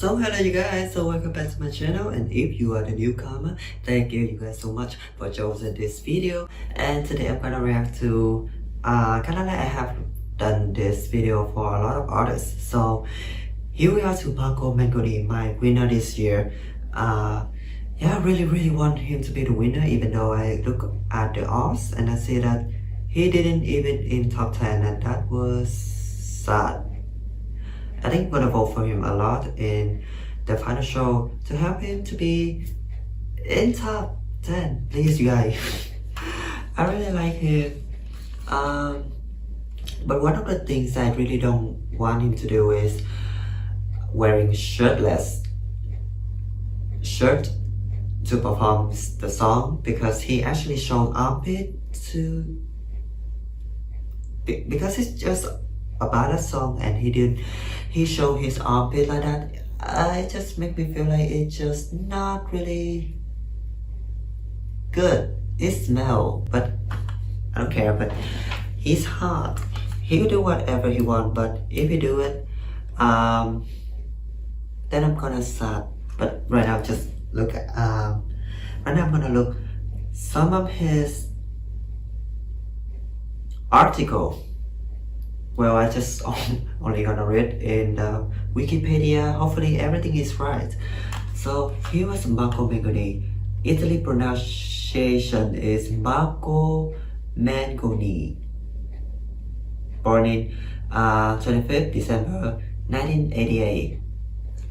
So hello you guys, so welcome back to my channel, and if you are the newcomer, thank you guys so much for choosing this video. And today I'm gonna react to kinda like I have done this video for a lot of artists. So here we are to Mengoni, my winner this year. Yeah, I really want him to be the winner, even though I look at the odds and I see that he didn't even in top 10, and that was sad. I think I'm gonna vote for him a lot in the final show to help him to be in top 10. Please, you guys. I really like him. But one of the things I really don't want him to do is wearing shirtless shirt to perform the song, because he actually showed armpit to because it's just about a song and he showed his armpit like that. It just make me feel like it's just not really good. It smell, but I don't care. But he's hot, he'll do whatever he want, but if he do it then I'm gonna sad. But right now just look at right now I'm gonna look some of his article. Well, I just only gonna read in the Wikipedia. Hopefully everything is right. So he was Marco Mengoni. Italy pronunciation is Marco Mengoni. Born in 25th December 1988.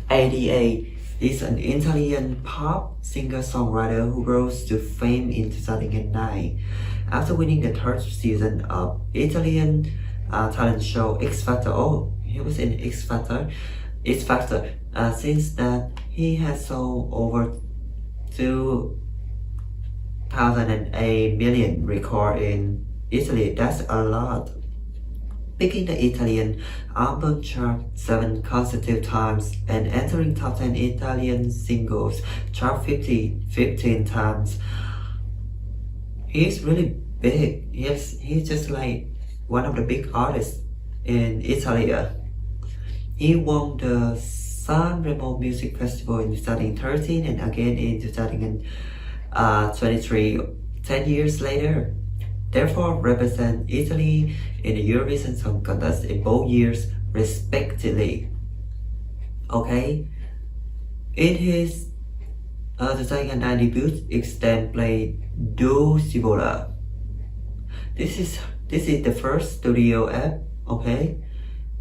88 is an Italian pop singer-songwriter who rose to fame in 2009 after winning the third season of Italian talent show X Factor. Oh, he was in X Factor. Since that, he has sold over 2,008 million record in Italy. That's a lot. Picking the Italian album chart 7 consecutive times and entering top 10 Italian singles chart 15 times. He's really big. He's just like one of the big artists in Italy. He won the Sanremo Music Festival in 2013 and again in 2023, 10 years later. Therefore, represent Italy in the Eurovision Song Contest in both years, respectively. Okay, in his 2009 debut, Extend played Do Cibola. This is the first studio app. Okay,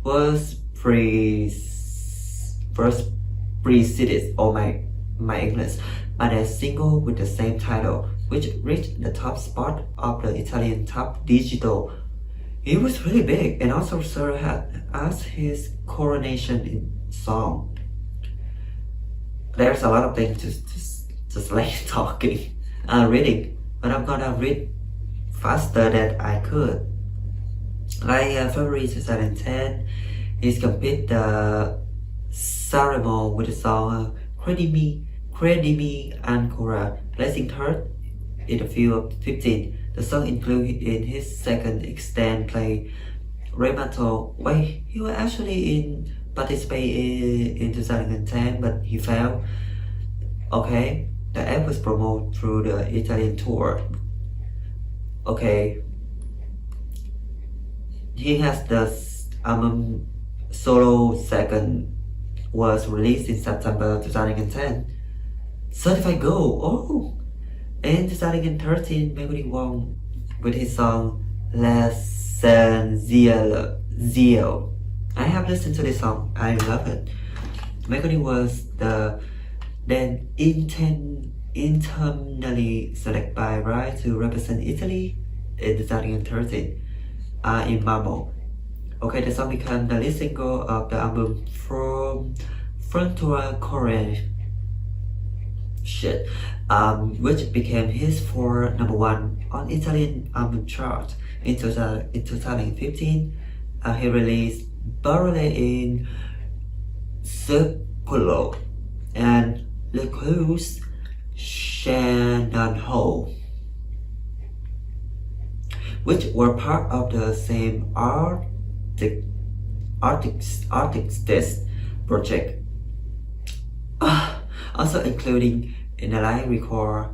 was preceded, oh my English, by a single with the same title, which reached the top spot of the Italian top digital. He was really big, and also served as his coronation song. There's a lot of things just like talking and reading, but I'm gonna read faster than I could. Like February 2010, he's competed the Sanremo with the song Credimi Ancora, placing third in the field of 15. The song included in his second extend play Remato. Wait, he was actually participated in 2010, but he failed. Okay, the app was promoted through the Italian tour. Okay, he has the album Solo Second was released in September 2010. Certified Gold. Oh, in 2013, Mengoni won with his song L'Essentiel. I have listened to this song. I love it. Mengoni was then internally selected by Rai to represent Italy in 2013 in Marmo. Okay, the song became the lead single of the album from Frontier Korea. Which became his for #1 on Italian album chart. In 2015, he released Barole in Circolo and Le Cruz Shenandoah, which were part of the same artist. Artist project. Also including in the line record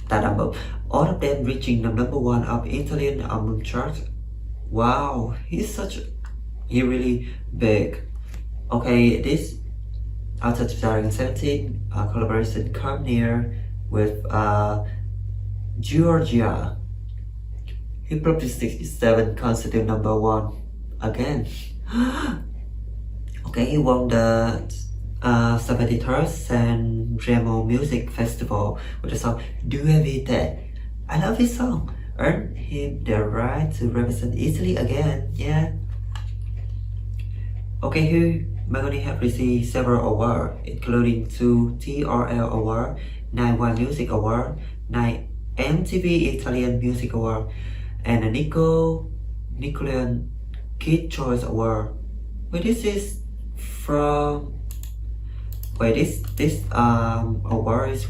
that album, all of them reaching the number one of Italian album chart. Wow, he really big. Okay, this after 2017 collaboration come near with Georgia. He published 67 consecutive number one again. Okay, he won the 73rd San Remo Music Festival with the song Due Vite. I love this song. Earned him the right to represent Italy again. Yeah. Okay, here Mengoni have received several awards, including 2 TRL Award, 9 One Music Award, 9 MTV Italian Music Award, and a Nickelodeon Kid Choice Award. Wait, this is from. Wait, this award is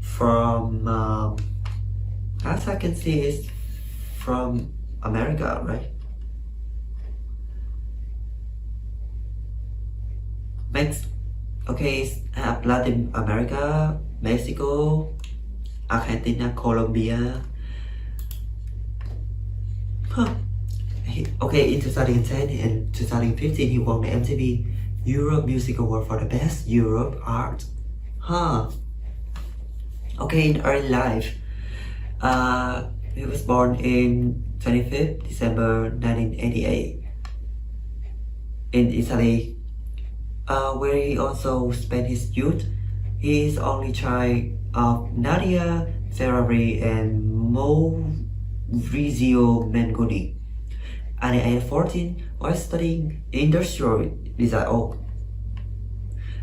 from. As I can see, it's from America, right? Okay, have Latin America, Mexico, Argentina, Colombia. Huh. Okay, in 2010 and 2015, he won the MTV Europe Music Award for the Best Europe Art. Huh. Okay, in early life, he was born in 25th December 1988 in Italy, where he also spent his youth. He is only child of Nadia Ferrari and Maurizio Mengoni. At the age of 14, while studying industrial design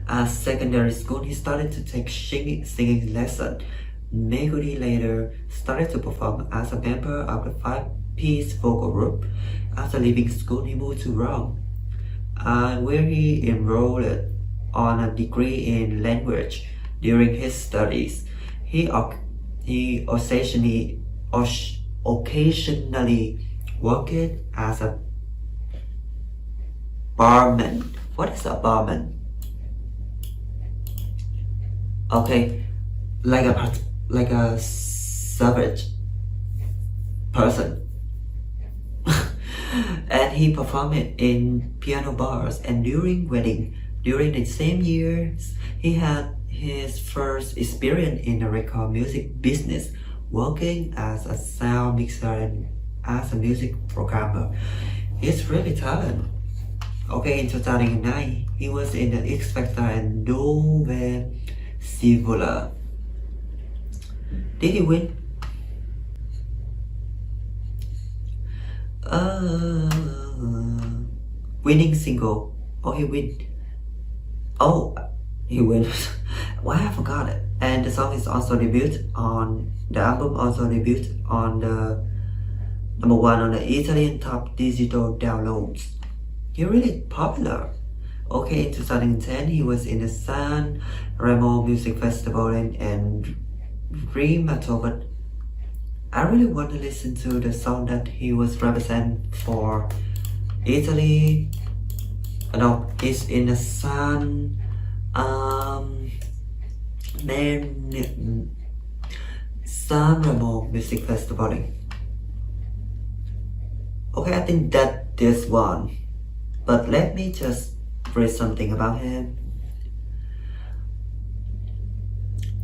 at secondary school, he started to take singing lessons. Mengoni later started to perform as a member of the 5-piece vocal group. After leaving school, he moved to Rome, where he enrolled on a degree in language. During his studies, he occasionally worked as a barman. What is a barman? Okay, like a savage person. And he performed it in piano bars and during wedding. During the same years, he had his first experience in the record music business, working as a sound mixer and as a music programmer. He's really talented. Okay, in 2009, he was in the X Factor and Dove Sivula. Did he win? Winning single. Oh, he win. Oh, he win. Why I forgot it. And the song is also debuted on the album. Also debuted on the number one on the Italian top digital downloads. He's really popular. Okay, in 2010, he was in the San Remo Music Festival and Remato, but I really want to listen to the song that he was representing for Italy. No, he's in the San Remo Music Festival. Okay, I think that this one. But let me just read something about him.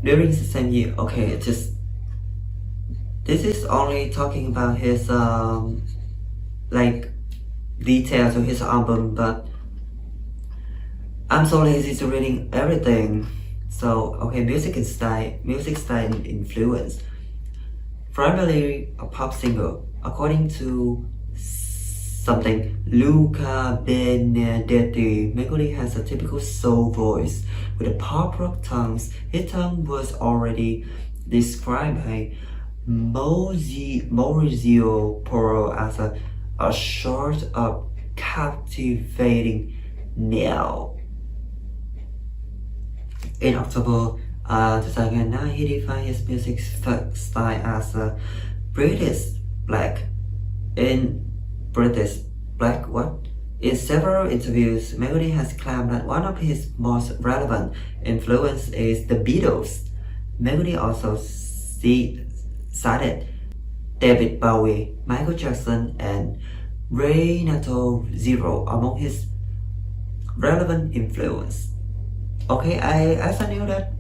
During the same year, okay, this is only talking about his like details of his album, but I'm so lazy to reading everything. So okay, music style influence. Primarily a pop singer, according to something Luca Benedetti. Mengoni has a typical soul voice with a pop rock tones. His tone was already described by Maurizio Porro as a sort of captivating nail. In October 2009, he defined his music style as a British black. In British black what? In several interviews, Mengoni has claimed that one of his most relevant influences is the Beatles. Mengoni also cited David Bowie, Michael Jackson, and Renato Zero among his relevant influence. Okay, I also knew that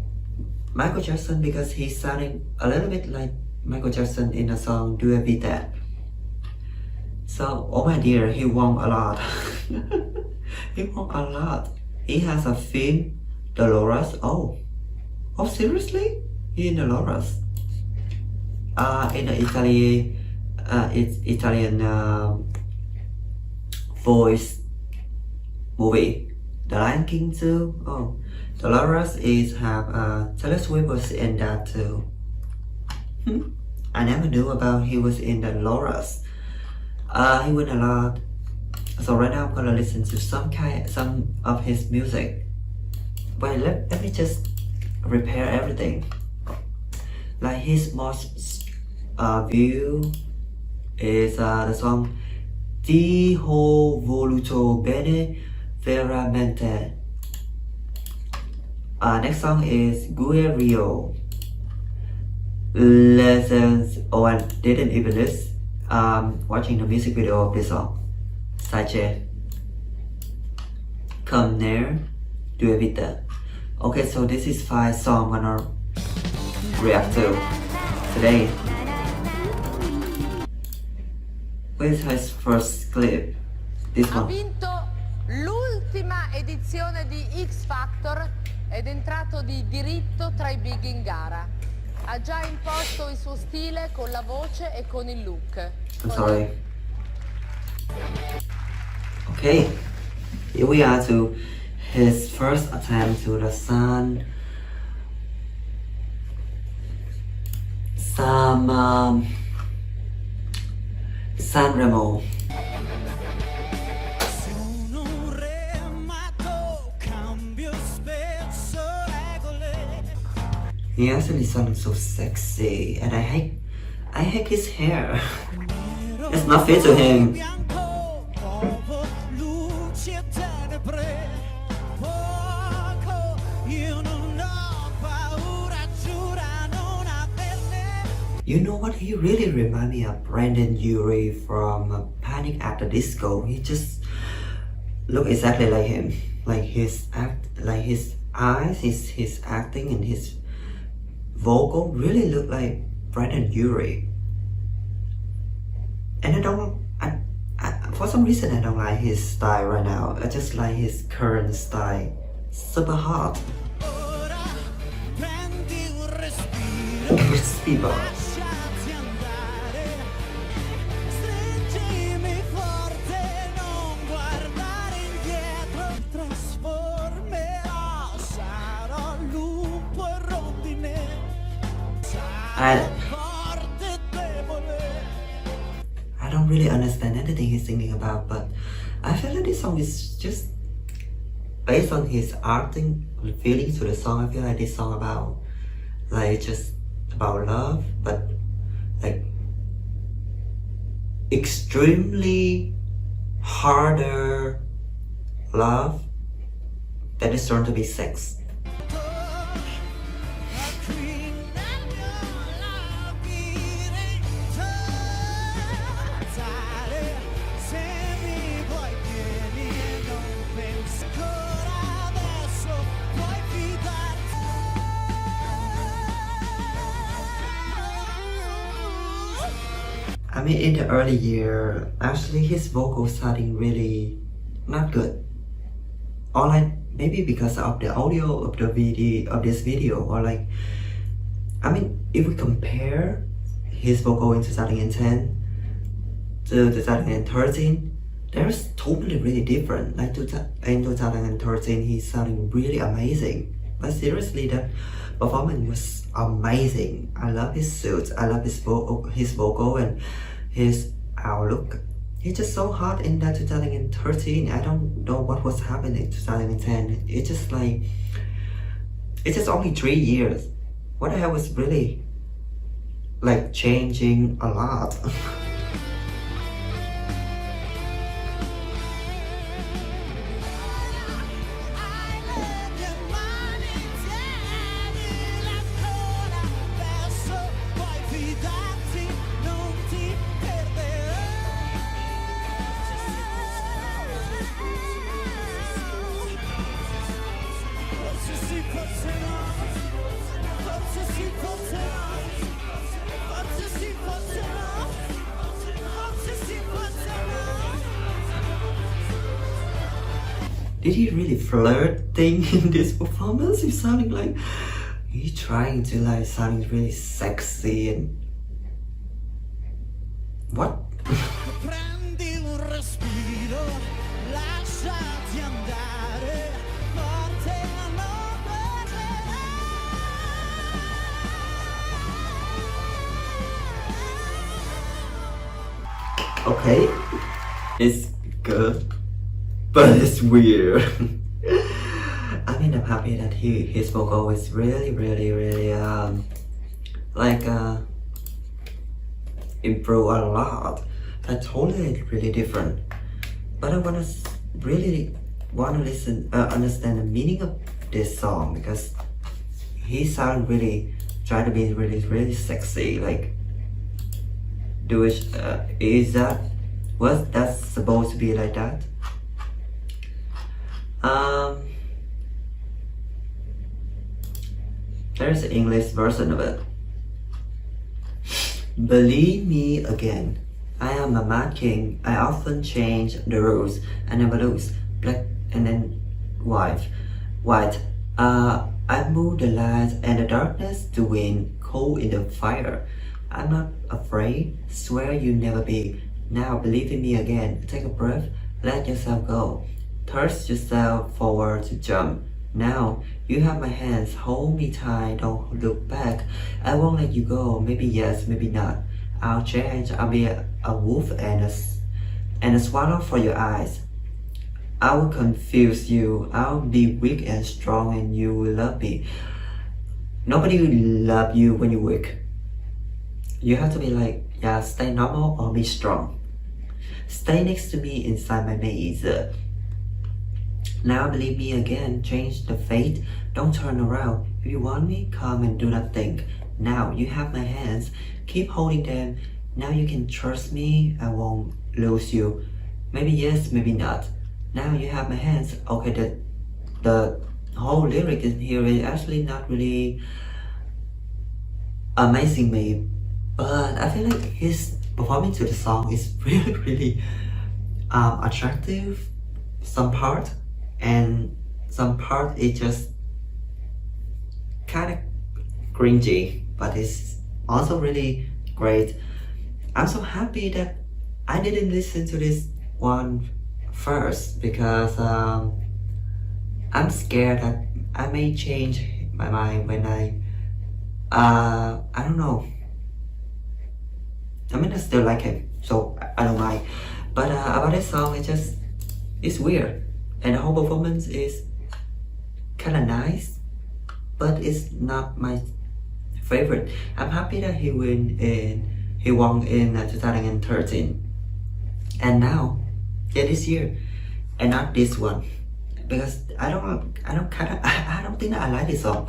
Michael Jackson because he's sounding a little bit like Michael Jackson in the song Do It With That. So, oh my dear, he won a lot. He won a lot. He has a film, Dolores. Oh, seriously? He in Dolores? In the Italian voice movie, The Lion King too. Oh, Dolores is have Taylor Swift was in that too. I never knew about he was in the Dolores. He won a lot. So right now I'm gonna listen to some of his music. But let me just repair everything. Like his most view is the song Ti ho voluto bene veramente. Next song is Guerriero. Lessons. Oh, I didn't even listen. Watching the music video of this song. Sache. Come near. Do it with that. Okay, so this is 5 songs I'm gonna react to today. With his first clip. This Ha one. vinto l'ultima edizione di X Factor ed è entrato di diritto tra i big in gara. Ha già imposto il suo stile con la voce e con il look. I'm sorry. Okay, here we are to his first attempt to the Sanremo. He actually sounds so sexy, and I hate his hair. It's not fit to him. You know what? He really reminds me of Brandon Urie from Panic at the Disco. He just look exactly like him. Like his eyes, his acting, and his vocal really look like Brandon Urie. And for some reason I don't like his style right now. I just like his current style. Super hot. Respiro. I don't really understand anything he's singing about, but I feel like this song is just based on his acting, feelings to the song. I feel like this song about just about love, but like extremely harder love that is turned to be sex. I mean, in the early year, actually his vocal starting really not good. Or like maybe because of the audio of the video of this video, or like, I mean, if we compare his vocal in 2010 to 2013, there's totally really different. Like in 2013, he's sounding really amazing. But seriously, that performance was amazing. I love his suits. I love his vocal and his outlook. He's just so hot in that 2013. I don't know what was happening in 2010. It's just like, it's just only 3 years. What the hell was really like changing a lot. did he really flirting in this performance? He's sounding like he's trying to like sound really sexy and what? Prendi un respiro, lasciati andare, forte ma non perderai. Okay, it's good, but it's weird. I mean, I'm happy that his vocal is really like improve a lot. That's totally really different. But I really wanna listen, understand the meaning of this song because he sound really trying to be really sexy. Like, is that was that supposed to be like that? There's an English version of it. Believe me again. I am a mad king. I often change the rules. I never lose. Black and then white. I move the light and the darkness to win. Cold in the fire. I'm not afraid. Swear you never be. Now believe in me again. Take a breath. Let yourself go. Thrust yourself forward to jump. Now you have my hands. Hold me tight. Don't look back. I won't let you go. Maybe yes, maybe not. I'll change. I'll be a wolf and a swallow for your eyes. I will confuse you. I'll be weak and strong, and you will love me. Nobody will love you when you're weak. You have to be like, yeah, stay normal or be strong. Stay next to me inside my maze. Now believe me again, change the fate, don't turn around. If you want me, come and do not think. Now you have my hands, keep holding them. Now you can trust me, I won't lose you. Maybe yes, maybe not. Now you have my hands. Okay, the whole lyric in here is actually not really amazing me, but I feel like his performance to the song is really attractive, some part, and some part is just kind of cringy, but it's also really great. I'm so happy that I didn't listen to this one first because I'm scared that I may change my mind when I don't know. I mean, I still like him, so I don't mind. But about this song, it's weird, and the whole performance is kind of nice, but it's not my favorite. I'm happy that he won in 2013, and now, yeah, this year, and not this one, because I don't think that I like this song.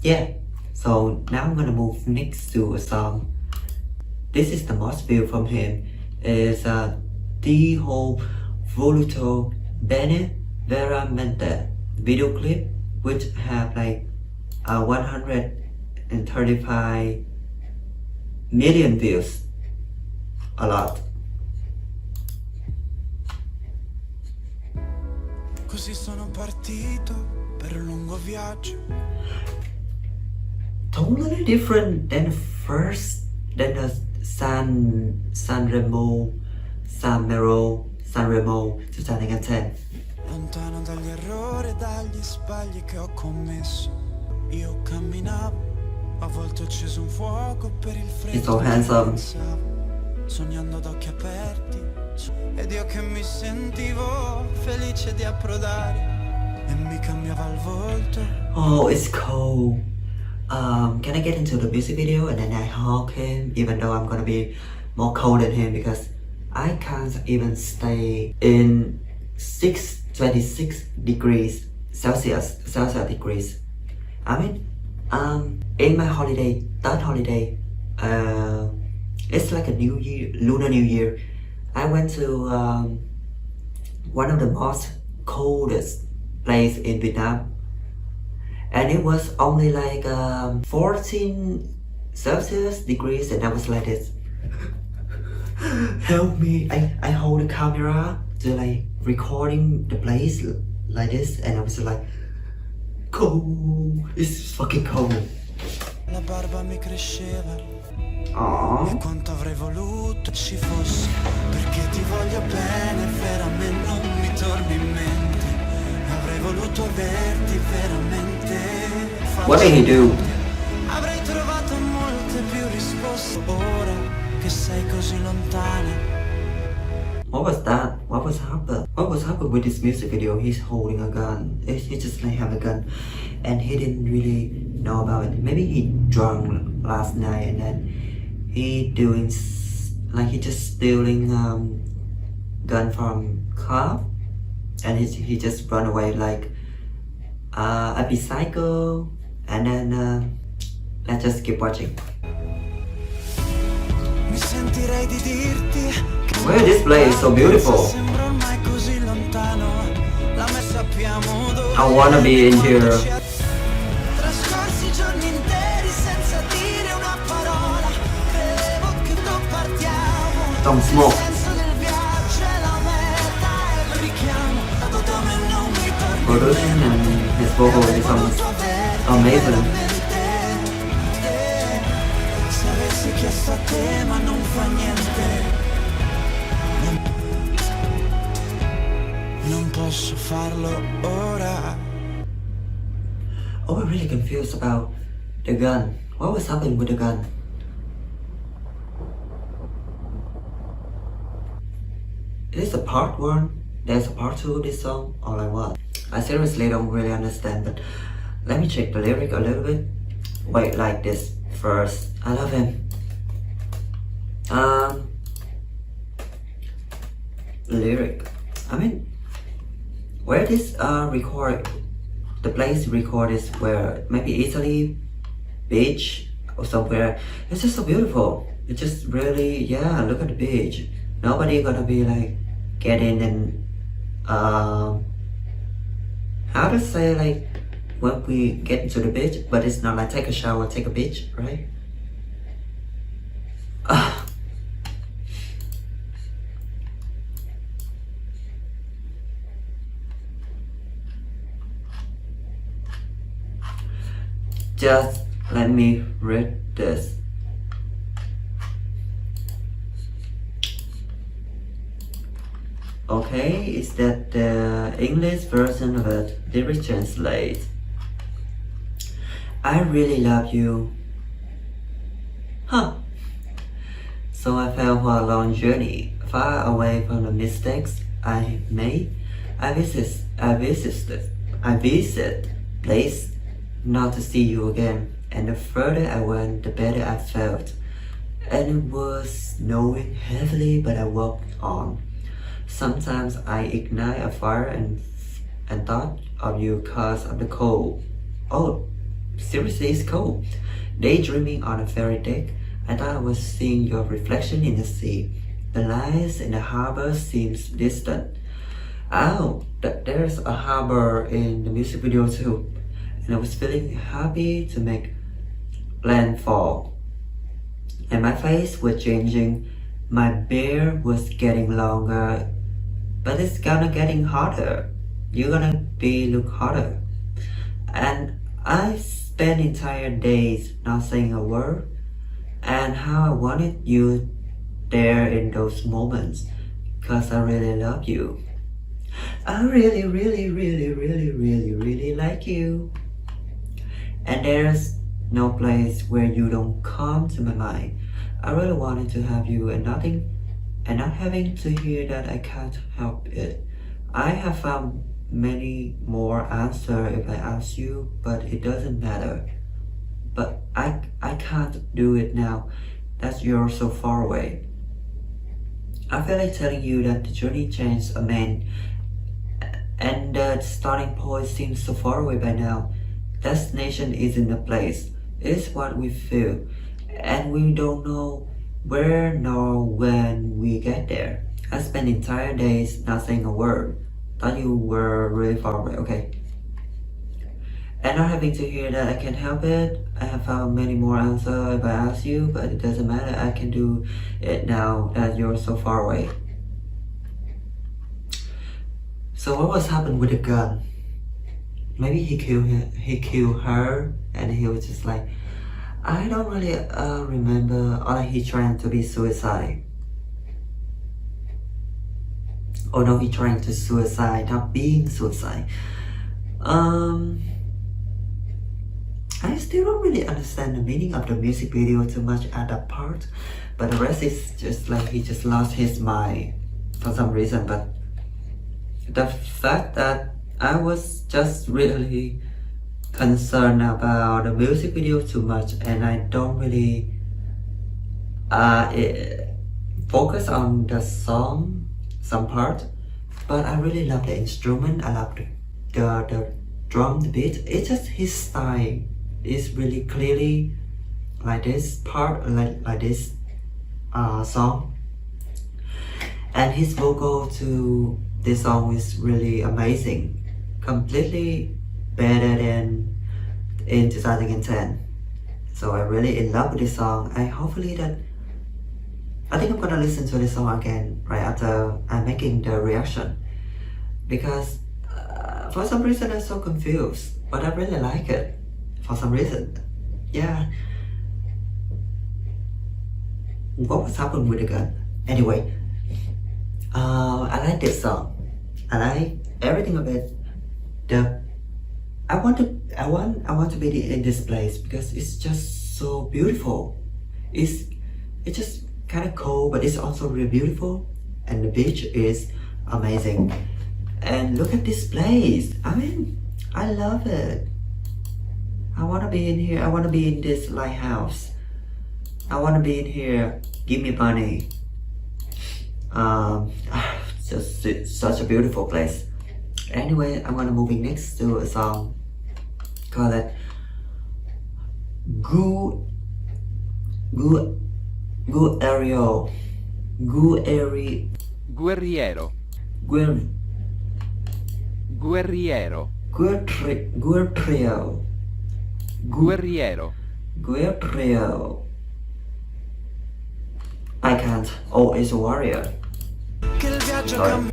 Yeah. So now I'm gonna move next to a song. This is the most view from him. Is Ti Ho Voluto Bene Veramente video clip, which have like 135 million views. A lot. Così sono partito per un lungo viaggio. Totally different than the Sanremo 2010. Lontano dagli errori e dagli sbagli che ho commesso. Io camminavo, a volte ho acceso un fuoco per il freddo. He's so handsome. Pensavo, sognando ad occhi aperti, ed io che mi sentivo felice di approdare, e mi cambiava il volto. Oh, it's cold. Can I get into the music video and then I hug him, even though I'm gonna be more cold than him because I can't even stay in 26 degrees Celsius degrees. I mean, in my third holiday, it's like a new year, Lunar New Year. I went to one of the most coldest place in Vietnam, and it was only like 14 Celsius degrees, and I was like this. help me. I hold the camera to like recording the place like this, and I was like, cold. It's fucking cold. La barba mi cresceva Aww. e quanto avrei voluto ci fosse, perché ti voglio bene, veramente non mi torni in mente. Avrei voluto averti veramente. What did he do? Avrei trovato molte più risposte ora che sei così lontana. What was that? What was happened? What was happened with this music video? He's holding a gun. He just like have a gun, and he didn't really know about it. Maybe he drunk last night, and then he doing like he just stealing gun from club, and he just run away like a bicycle, and then let's just keep watching. Mi sentirei di dirti. Well, this place is so beautiful. I wanna be in here. Don't smoke. Production and his vocal is amazing. Se avessi chiesto a te ma non fa niente. Non posso farlo ora. Oh, I'm really confused about the gun. What was happening with the gun? Is this a part one? There's a part two of this song, or like what? I seriously don't really understand, but let me check the lyric a little bit. Wait, like this first. I love him. Lyric. I mean, where this record, the place record is where maybe Italy, beach or somewhere. It's just so beautiful. It's just really, yeah, look at the beach. Nobody gonna be like getting and how to say like when we get into the beach, but it's not like take a shower, take a beach, right? Just let me read this. Okay, is that the English version of it? Lyric translate. I really love you. Huh. So I fell for a long journey, far away from the mistakes I made. I visited place not to see you again, and the further I went, the better I felt. And it was snowing heavily, but I walked on. Sometimes I ignite a fire and thought of you cause of the cold. Oh, seriously, it's cold. Daydreaming on a ferry deck, I thought I was seeing your reflection in the sea. The lights in the harbor seems distant. Oh, there's a harbor in the music video too. And I was feeling happy to make landfall. And my face was changing. My beard was getting longer, but it's gonna getting hotter. You're gonna look hotter. And I spent entire days not saying a word. And how I wanted you there in those moments, cause I really love you. I really like you. And there's no place where you don't come to my mind. I really wanted to have you and not having to hear that I can't help it. I have found many more answers if I ask you, but it doesn't matter. But I can't do it now that you're so far away. I feel like telling you that the journey changed a man, and the starting point seems so far away by now. Destination isn't a place, it's what we feel, and we don't know where nor when we get there. I spent entire days not saying a word. Thought you were really far away, okay. And not having to hear that I can't help it. I have found many more answers if I ask you, but it doesn't matter. I can do it now that you're so far away. So what was happened with the gun? Maybe he killed her, and he was just like, I don't really remember, or like he trying to be suicide. Oh no, he trying to suicide, not being suicide. I still don't really understand the meaning of the music video too much at that part, but the rest is just like he just lost his mind for some reason. But the fact that I was just really concerned about the music video too much, and I don't really focus on the song, some part, but I really love the instrument. I love the drum, the beat. It's just his style is really clearly like this part, like this song, and his vocal to this song is really amazing, completely better than in 2010. So I'm really in love with this song. I think I'm gonna listen to this song again right after I'm making the reaction, because for some reason I'm so confused, but I really like it for some reason. Yeah. What was happening with the gun? Anyway, I like this song. I like everything of it. I want to be in this place because it's just so beautiful. It's just kind of cold, but it's also really beautiful, and the beach is amazing. And look at this place. I mean, I love it. I want to be in here. I want to be in this lighthouse. I want to be in here. Give me money. Just it's such a beautiful place. Anyway, I'm gonna moving next to a song called it Guerriero. Guerriero. Guerriero. Guerriero. Guerriero. I can't. Oh, it's a warrior. Sorry.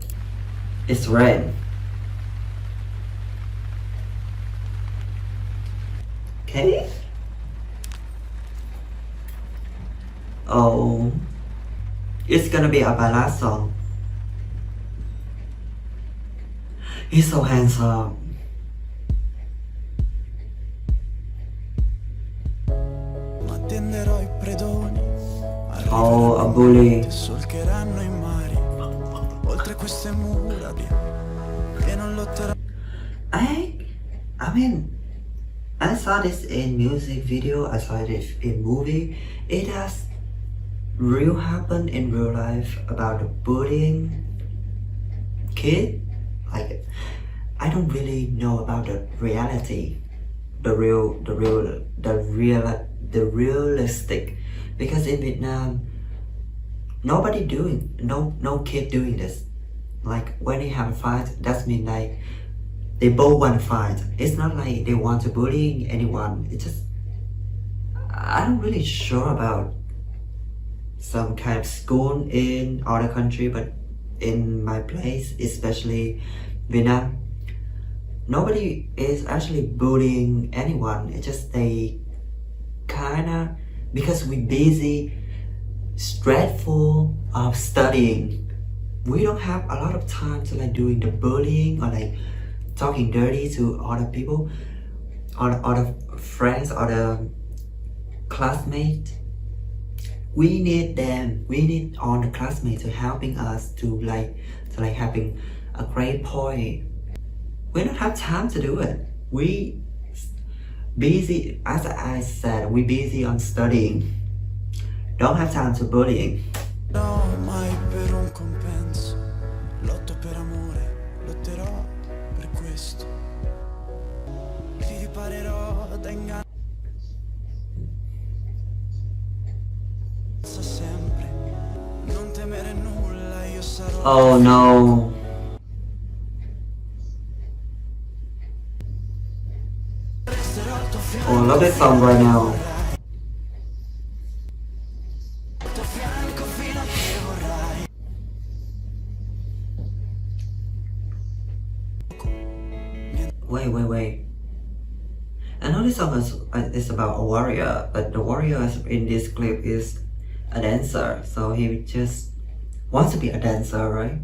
It's red. Okay. Oh, it's gonna be a ballad song. He's so handsome. Ma tenderò i predoni. Oh, a bully. Solcheranno i mari. Oltre queste mura e non lotterò. I mean, I saw this in music video, I saw it in movie. It has real happened in real life about the bullying kid. Like, I don't really know about the reality, the realistic, because in Vietnam, nobody doing, no kid doing this. Like when they have a fight, that means like they both want to fight. It's not like they want to bully anyone. It's just, I don't really sure about some kind of school in other country, but in my place, especially Vietnam, nobody is actually bullying anyone. It's just they kinda, because we're busy, stressful of studying, we don't have a lot of time to like doing the bullying or like talking dirty to other people, or other friends, or the classmates. We need them. We need all the classmates to helping us to having a great point. We don't have time to do it. We busy, as I said, we busy on studying. Don't have time to bullying. No, mai per un compenso. Lotto per amore, lotterò per questo. Ti riparerò da inganno. Sempre, non temere nulla, io sarò. Oh no. love this song right now. Wait. I know this song is about a warrior, but the warrior in this clip is a dancer, so he just wants to be a dancer, right?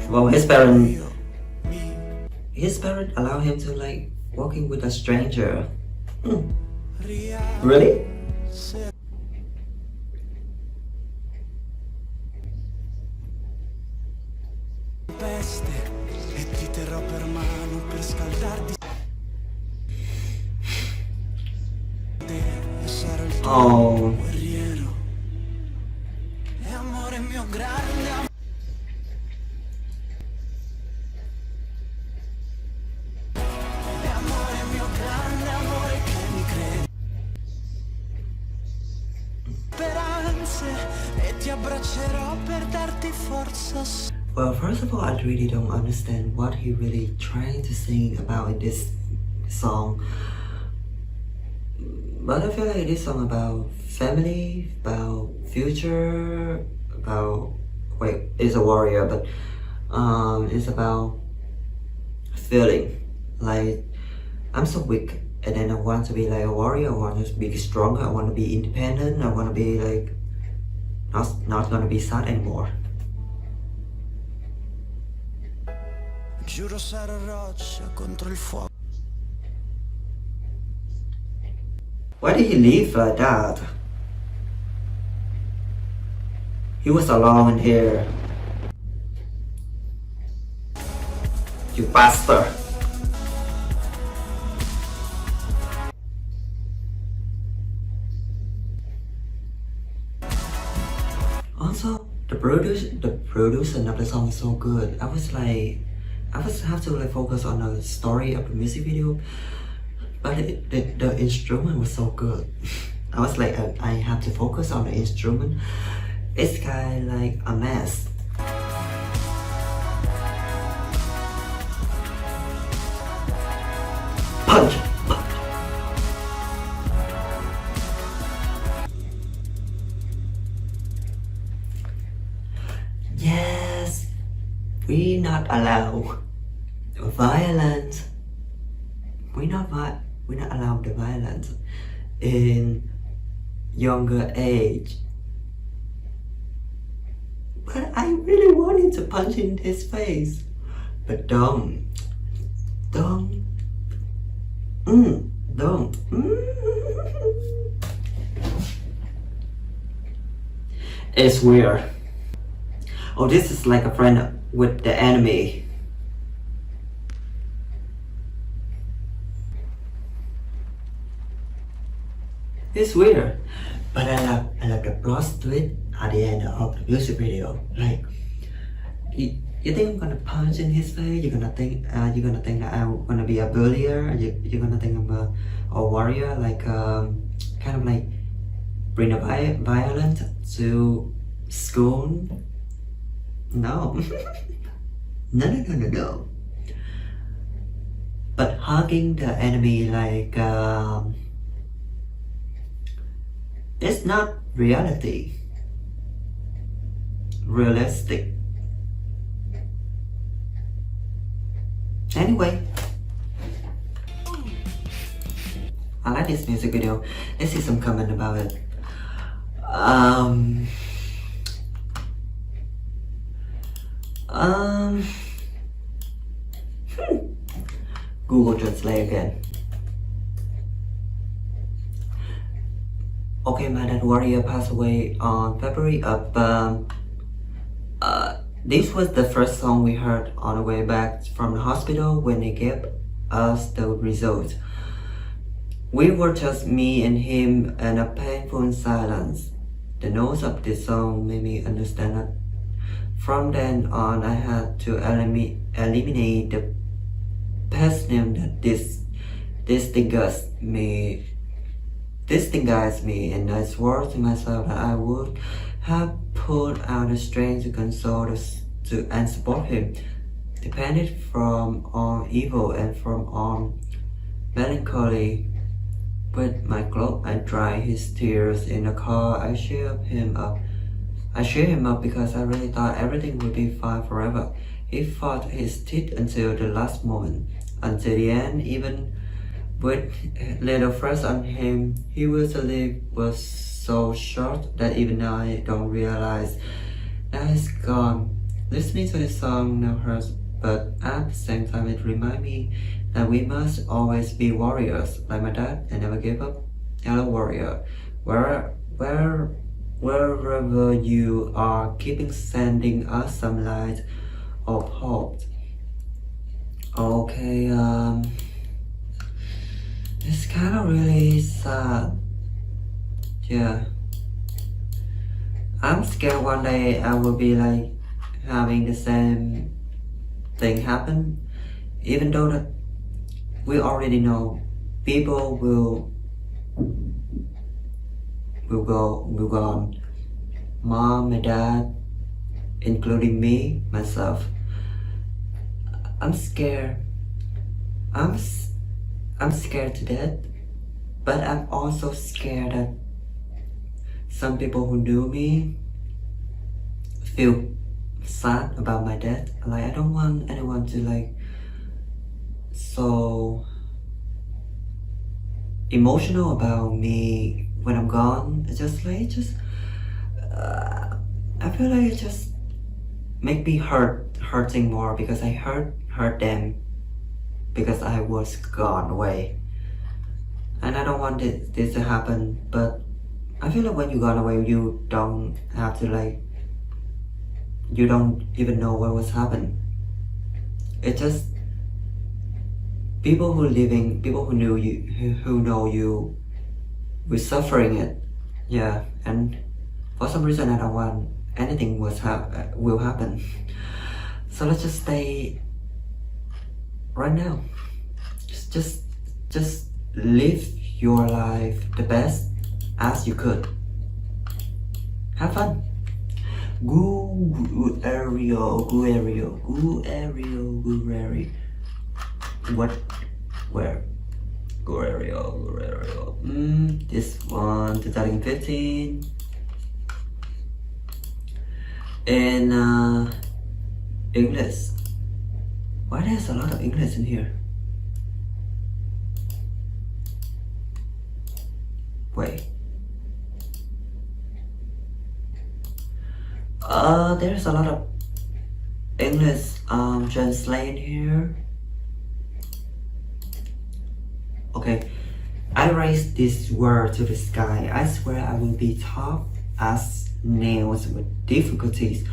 Well, his parents allow him to like walking with a stranger. Really? Oh. Well, first of all, I really don't understand what he really trying to sing about in this song. But I feel like this song about family, about future, about it's a warrior, but it's about feeling like I'm so weak, and then I want to be like a warrior. I want to be stronger. I want to be independent. I want to be like not gonna be sad anymore. Giuro sarò roccia contro il fuoco. Why did he leave like that? He was alone here. You bastard. Also, the producer of the song is so good. I was have to like focus on the story of the music video, but the instrument was so good. I was like, I have to focus on the instrument. It's kind of like a mess. Punch! Yes, we not allow violence. We not allow the violence in younger age. But I really wanted to punch in his face. But don't. It's weird. Oh, this is like a friend with the enemy. It's weird, but I love the plot twist at the end of the music video. Like, you think I'm gonna punch in his face? You're gonna think that I'm gonna be a bullier. You're gonna think I'm a warrior, like kind of like bring a violence to school. No, no. But hugging the enemy like it's not realistic. Anyway, I like this music video. Let's see some comment about it. Google Translate again. Okay, my dad warrior passed away on February of this was the first song we heard on the way back from the hospital when they gave us the results. We were just me and him and a painful silence. The notes of this song made me understand that from then on I had to eliminate the past name that distinguishes me, and I swore to myself that I would have pulled out the strength to console and support him. depended from all evil and from all melancholy. With my cloak, I dry his tears in the car. I cheer him up. Because I really thought everything would be fine forever. He fought his teeth until the last moment, until the end. Even with little fresh on him, he was to live was so short that even I don't realize that he's gone. Listening to this song now hurts, but at the same time it reminds me that we must always be warriors, like my dad, and never give up. Hello, warrior. Wherever you are, keeping sending us some light of hope. Okay, it's kind of really sad. Yeah. I'm scared one day I will be like having the same thing happen, even though that we already know people will go on. Mom and dad, including me, myself. I'm scared. I'm scared to death, but I'm also scared that some people who knew me feel sad about my death. Like, I don't want anyone to like so emotional about me when I'm gone. It's just I feel like it just make me hurting more because I hurt them because I was gone away, and I don't want this to happen. But I feel like when you gone away, you don't have to like, you don't even know what was happening. It just people who knew you, who know you, we're suffering it. Yeah, and for some reason I don't want anything will happen. So let's just stay right now. Just live your life the best as you could. Have fun. Guerriero. What? Where? Guerriero. This one, 2015. In English. Why there's a lot of English in here? Wait. There's a lot of English translate here. Okay, I raise this word to the sky. I swear I will be tough as nails with difficulties.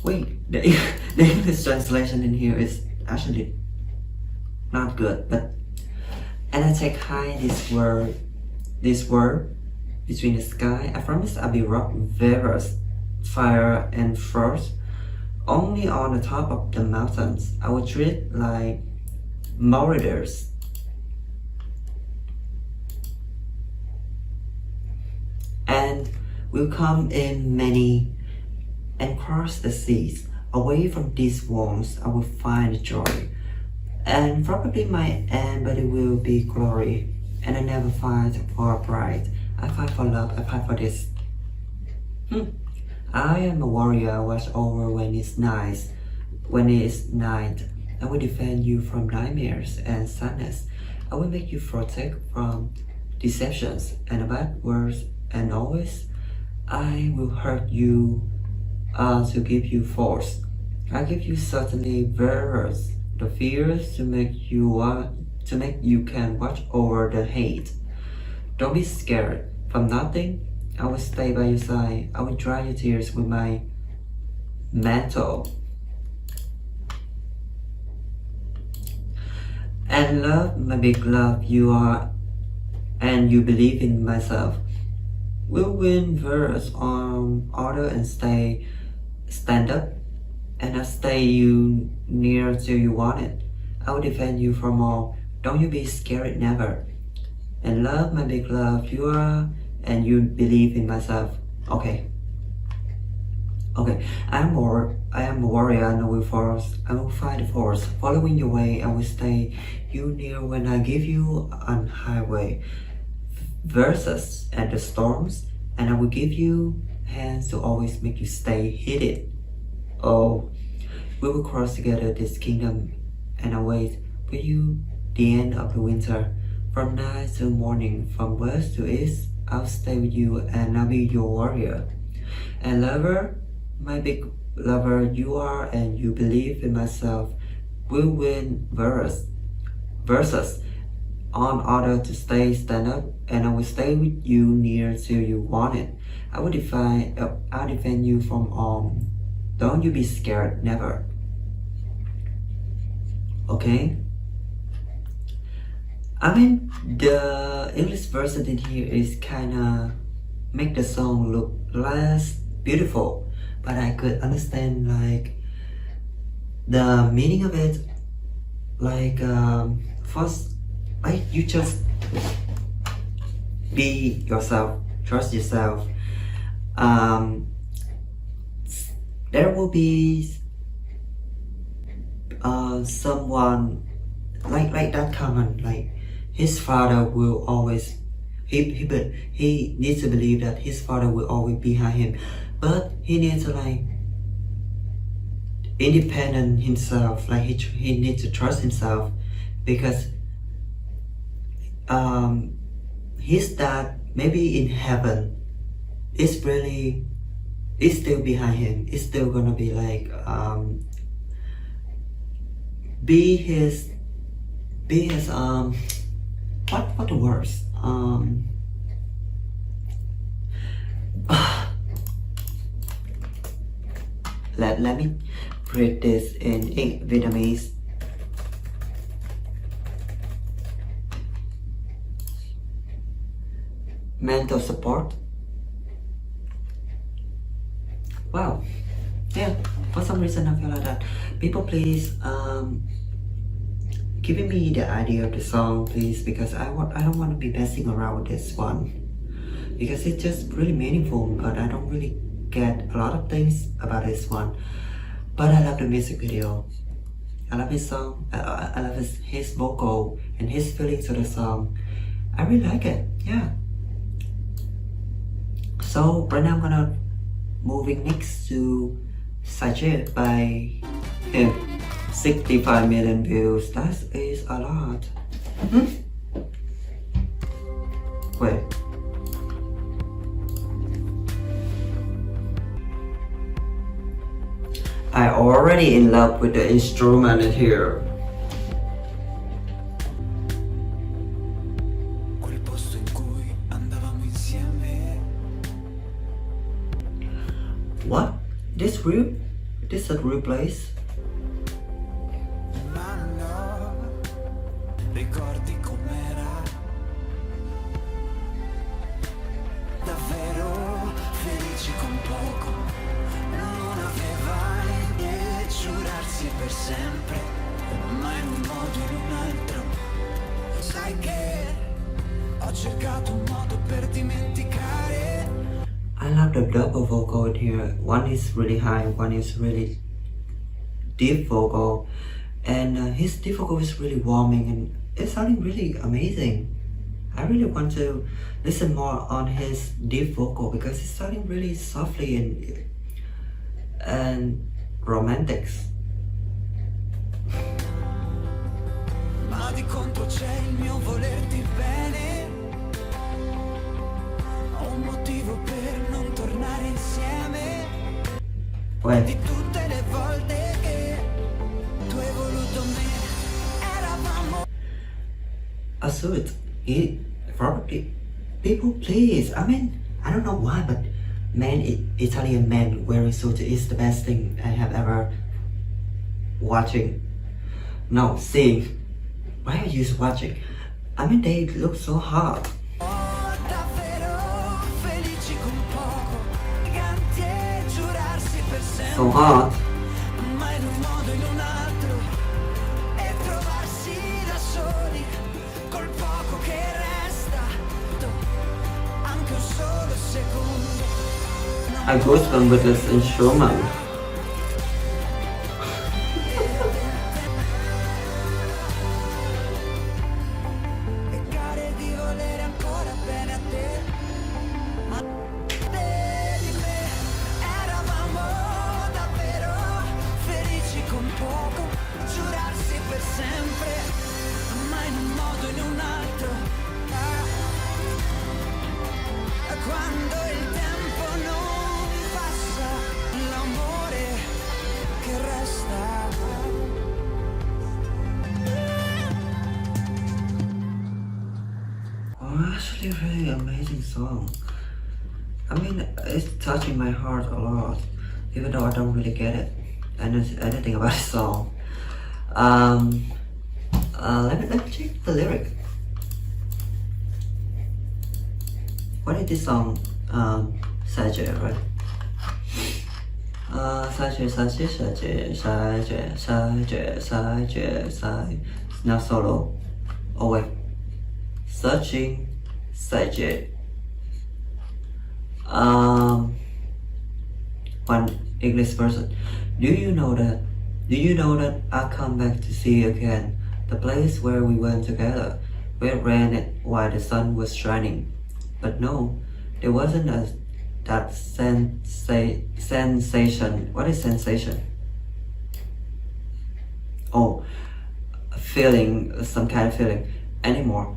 Wait, the English translation in here is actually not good, but and I take high this word between the sky. I promise I'll be rock, various fire and frost. Only on the top of the mountains, I will treat like marauders. And will come in many and cross the seas. Away from these walls, I will find joy. And probably my end, but it will be glory. And I never fight for pride. I fight for love, I fight for this. I am a warrior, watch over when it's nice. When it is night, I will defend you from nightmares and sadness. I will make you protect from deceptions and bad words, and always I will hurt you to give you force. I give you certainly verbs, the fears to make you can watch over the hate. Don't be scared from nothing. I will stay by your side. I will dry your tears with my mantle. And love, my big love, you are, and you believe in myself. We'll win verse on order and stand up, and I'll stay you near till you want it. I will defend you from all. Don't you be scared, never. And love, my big love, you are, and you believe in myself. Okay. Okay, I am a warrior and I will fight the force, following your way. I will stay you near when I give you an highway. Versus at the storms, and I will give you hands to always make you stay heated. Oh, we will cross together this kingdom, and I wait with you the end of the winter. From night to morning, from west to east, I'll stay with you and I'll be your warrior. And lover, my big lover, you are and you believe in myself. We'll win versus on order to stand up, and I will stay with you near till you want it. I'll defend you from all. Don't you be scared, never. Okay? I mean, the English version in here is kinda make the song look less beautiful, but I could understand like the meaning of it. Like first, like you just be yourself, trust yourself. There will be someone like that comment, like his father will always he needs to believe that his father will always be behind him, but he needs to like independent himself, like he needs to trust himself, because his dad maybe in heaven is still behind him, is still gonna be like be his what the words let me read this in Vietnamese. Mental support. Wow, yeah, for some reason I feel like that. People please giving me the idea of the song, please, because I don't want to be messing around with this one, because it's just really meaningful, but I don't really get a lot of things about this one. But I love the music video, I love his song, I love his vocal and his feelings of the song. I really like it, yeah. So right now I'm gonna moving next to Sajid by him. 65 million views, that is a lot. Wait. I already in love with the instrument in here. Quel posto in cui andavamo insieme. What? This real? This a real place? Ma no, ricordi com'era? Davvero felici con poco. Non avevai che giurarsi per sempre, ma in un modo o in un altro. Sai che ho cercato un modo per dimenticare. I love the double vocal in here. One is really high, one is really deep vocal, and his deep vocal is really warming and it's sounding really amazing. I really want to listen more on his deep vocal because it's sounding really softly and romantic. Ma di contro c'è il mio volerti bene. Ho un motivo per non tornare insieme. Wait. Di tutte le volte che tu hai voluto me, eravamo. A suit. He probably people please. I mean, I don't know why, but Italian men wearing suit is the best thing I have ever watching. No, seeing. Why are you watching? I mean, they look so hot. Oh, davvero felici con poco. Giganti e giurarsi per sempre. So hot. Ma in un modo o in un altro. E trovarsi da soli col poco che resta. Anche un solo secondo. No, I goosebumps with this instrument. E gare di volere ancora bene a te. Ma te di me eravamo davvero felici con poco, giurarsi per sempre, ma in un modo o in un altro. Quando il tempo non passa, l'amore che resta. Oh, actually, really amazing song. I mean, it's touching my heart a lot, even though I don't really get it anything about the song. Let me check the lyric. What is this song? Saje, right? Saje. It's not solo. Oh wait. Searching, Saje. One English person. Do you know that I come back to see you again? The place where we went together. We ran it while the sun was shining. But no, there wasn't that sensation. What is sensation? Oh, a feeling, some kind of feeling anymore.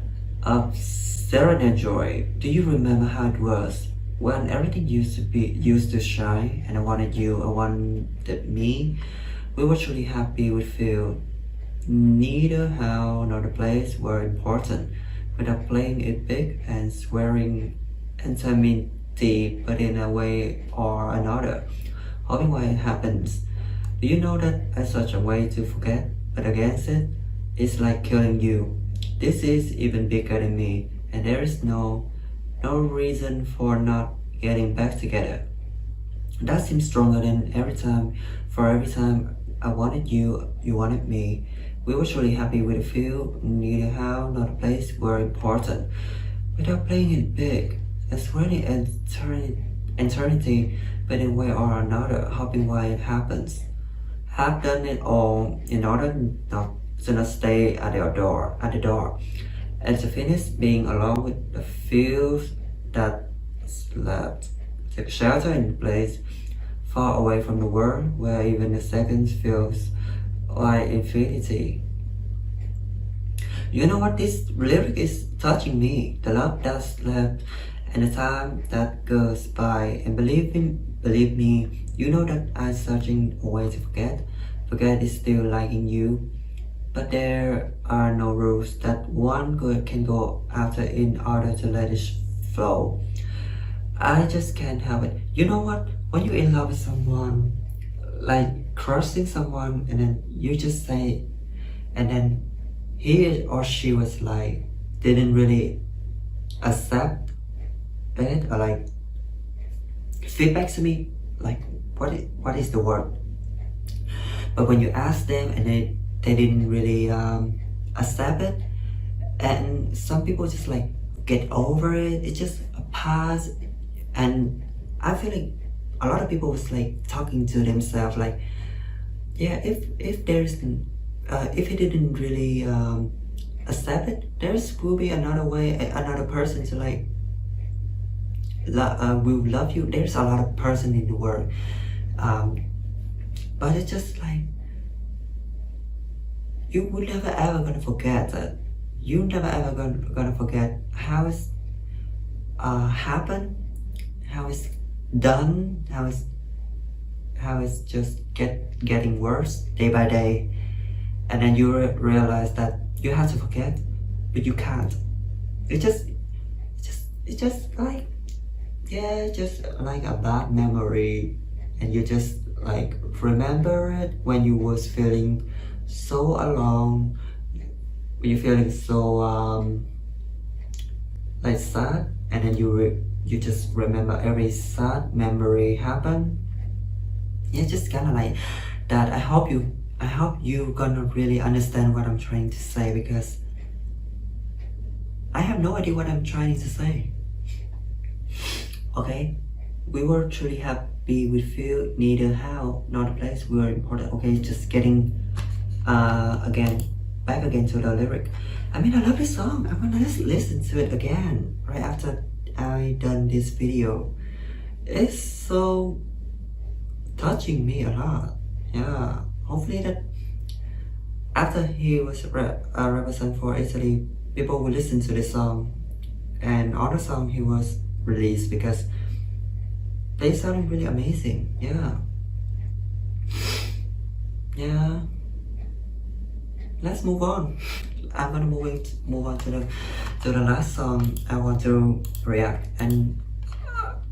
Serenade joy. Do you remember how it was when everything used to shine and I wanted me? We were truly happy with feel. Neither how nor the place were important. Without playing it big and swearing intimacy, but in a way or another, hoping why it happens. Do you know that I such a way to forget, but against it, it's like killing you. This is even bigger than me, and there is no reason for not getting back together. That seems stronger than every time I wanted you, you wanted me. We were truly happy with the feel, neither how nor the place were important. Without playing it big, it's really eternity, but in way or another, hoping why it happens. Have done it all in order not to stay at the door, and to finish being alone with the feels that slept. Take shelter in a place far away from the world, where even a second feels like infinity. You know what? This lyric is touching me. The love that's left and the time that goes by. And believe me, you know that I'm searching a way to forget. Forget is still liking you. But there are no rules that one can go after in order to let it flow. I just can't help it. You know what? When you're in love with someone, like crushing someone, and then you just say, and then he or she was like, didn't really accept it, or like feedback to me, like what is the word? But when you ask them and they didn't really accept it, and some people just like get over it. It's just a pass, and I feel like a lot of people was like talking to themselves like, yeah, if he didn't really accept it, will be another way, another person to like will love you. There's a lot of person in the world, but it's just like you will never ever gonna forget that. You never ever gonna forget how it's happened, how it's done, how it's just getting worse day by day, and then you realize that you have to forget, but you can't. It's just like, yeah, just like a bad memory, and you just like remember it when you was feeling so alone, when you're feeling so like sad, and then you just remember every sad memory happened. Yeah, just kind of like that. I hope you gonna really understand what I'm trying to say, because I have no idea what I'm trying to say. Okay, we were truly happy. We feel neither how nor the place we were important. Okay, just getting back again to the lyric. I mean, I love this song. I'm gonna listen to it again right after I done this video. It's so touching me a lot. Yeah, hopefully that after he was represent for Italy, people will listen to this song and other song he was released because they sounded really amazing. Yeah. Let's move on. I'm gonna move on to the last song I want to react. And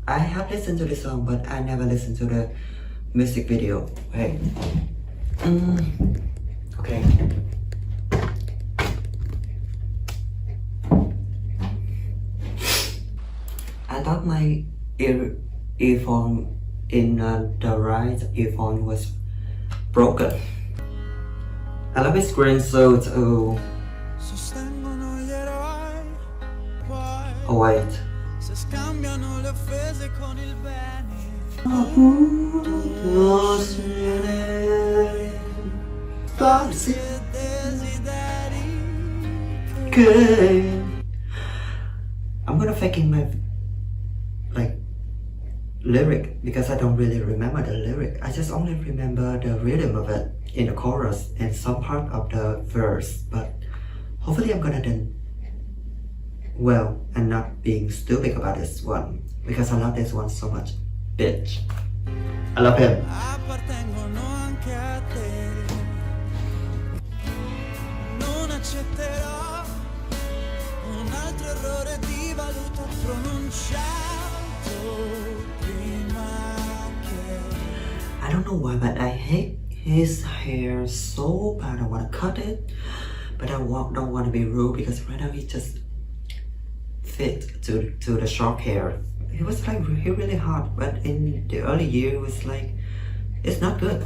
I have listened to this song, but I never listened to the music video. Wait. Okay. I thought my earphone in the right earphone was broken. I love his screen so too. Sostengono gli eroi, poi Oh wait. se scambiano le offese con il bene. E desideri Okay. I'm gonna faking my lyric because I don't really remember the lyric. I just only remember the rhythm of it in the chorus and some part of the verse. But hopefully I'm gonna do well and not being stupid about this one because I love this one so much. Bitch. I love him. appartengono anche a te. Non accetterò un altro errore di valuta pronunciato prima che I don't know why, but I hate his hair so bad. I want to cut it, but I don't want to be rude because right now he just fit to the short hair. He was like he really hot, but in the early year it was like it's not good.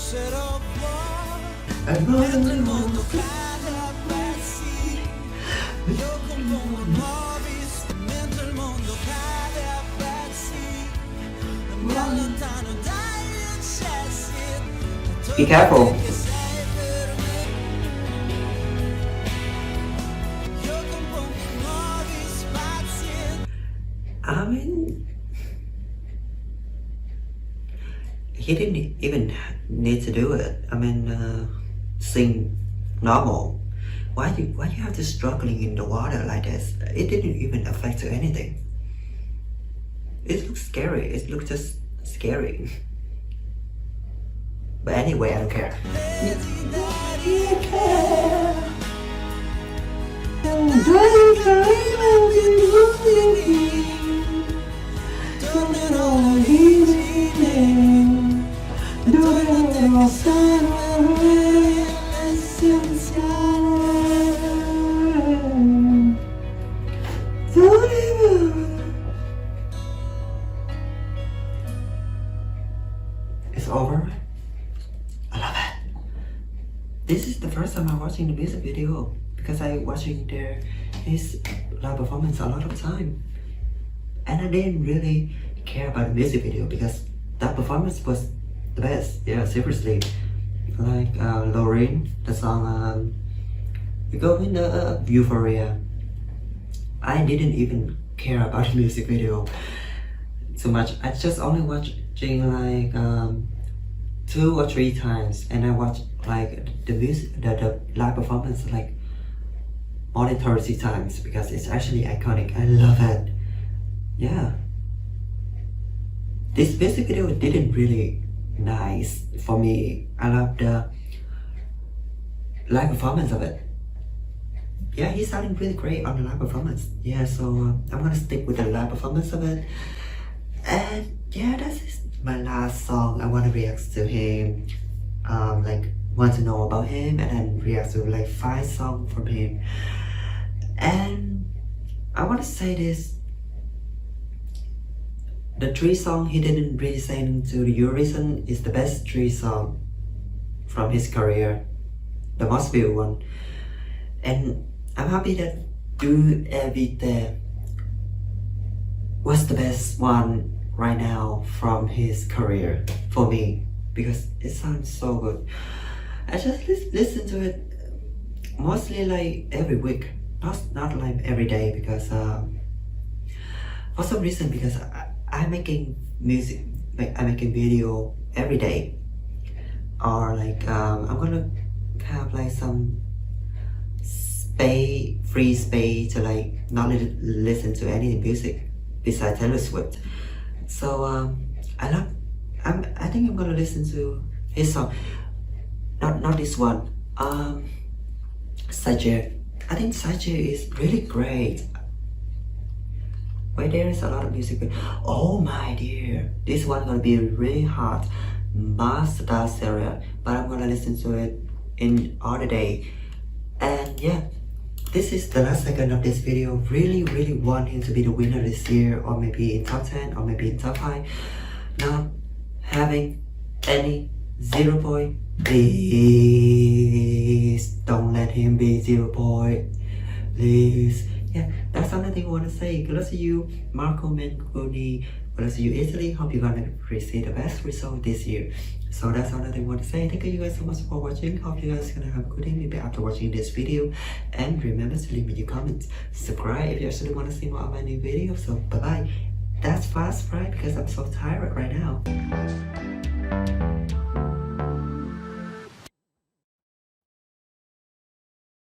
fossero fuori. I know Mentre il mondo cade a pezzi, io compongo nuovi. Mentre il mondo cade a pezzi, mi allontano dagli eccessi. Be careful. Che sei per me. Io compongo nuovi spazi. I mean, he didn't even need to do it. I mean, sing normal. Why you have to struggling in the water like this? It didn't even affect to anything. It looks scary. It looks just scary. But anyway, I don't care. It's over. I love it. This is the first time I'm watching the music video because I watching his live performance a lot of time, and I didn't really care about the music video because that performance was the best. Yeah, seriously. Like Lorraine, the song "You Go in the Euphoria." I didn't even care about the music video too much. I just only watching like 2 or 3 times, and I watched like the music, the live performance like more than 30 times because it's actually iconic. I love it. Yeah. This music video didn't really nice for me. I love the live performance of it. Yeah, he sounded really great on the live performance. Yeah, so I'm gonna stick with the live performance of it. And yeah, that's my last song. I want to react to him. Like want to know about him and then react to like 5 songs from him. And I want to say this. The 3 songs he didn't really sing to the Eurovision is the best 3 songs from his career. The most viewed one. And I'm happy that Du Evite what's the best one right now from his career for me, because it sounds so good. I just listen to it mostly like every week, not like every day, because for some reason, because I'm making music, like I'm making video every day, or like I'm gonna have like some free space to like not listen to any music besides Taylor Swift. So I think I'm gonna listen to his song, not this one, Saje. I think Saje is really great. Where there is a lot of music. Oh my dear, this one gonna be really hard, Master Seria, but I'm gonna listen to it in other day. And yeah, this is the last second of this video. Really want him to be the winner this year, or maybe in top 10, or maybe in top 5. Not having any 0 point. Please don't let him be 0 point. Please. Yeah, that's another thing I want to say. Good luck to you, Marco Mengoni. Good luck to you, Italy. Hope you're gonna receive the best result this year. So that's another thing I want to say. Thank you guys so much for watching. Hope you guys gonna have a good day maybe after watching this video. And remember to leave me your comments. Subscribe if you actually want to see more of my new videos. So bye bye. That's fast, right? Because I'm so tired right now.